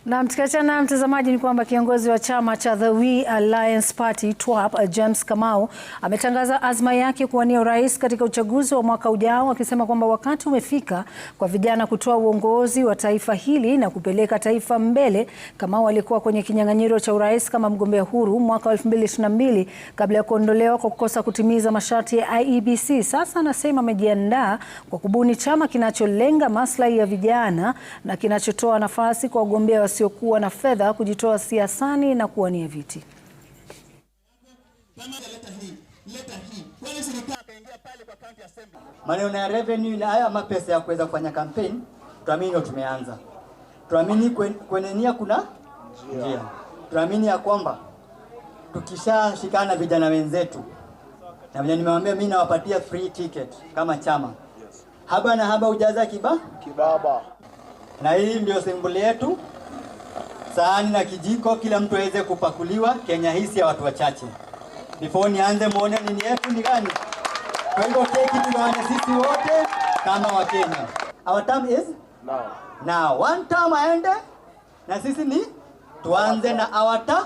Na tukiachana mtazamaji, ni kwamba kiongozi wa chama cha The We Alliance Party TWAP James Kamau ametangaza azma yake kuwania urais katika uchaguzi wa mwaka ujao, akisema kwamba wakati umefika kwa vijana kutoa uongozi wa taifa hili na kupeleka taifa mbele. Kamau alikuwa kwenye kinyang'anyiro cha urais kama mgombea huru mwaka 2022 kabla ya kuondolewa kwa kukosa kutimiza masharti ya IEBC. Sasa anasema amejiandaa kwa kubuni chama kinacholenga maslahi ya vijana na kinachotoa nafasi kwa wagombea wasiokuwa na fedha kujitoa siasani na kuwania viti. Maneno ya revenue na haya mapesa ya kuweza kufanya campaign, tuamini tumeanza. Tuamini kwenye nia kuna njia. Tuamini ya kwamba tukishashikana vijana wenzetu, na vile nimewambia mimi nawapatia free ticket kama chama. Haba na haba ujaza kibaba. Na hii ndio symbol yetu. Sahani na kijiko kila mtu aweze kupakuliwa. Kenya hii ya watu wachache. Before nianze muone nini yetu ni gani. Kwa hivyo keki tugawane sisi wote kama wa Kenya. Our term is now. One term aende na sisi ni tuanze na our term.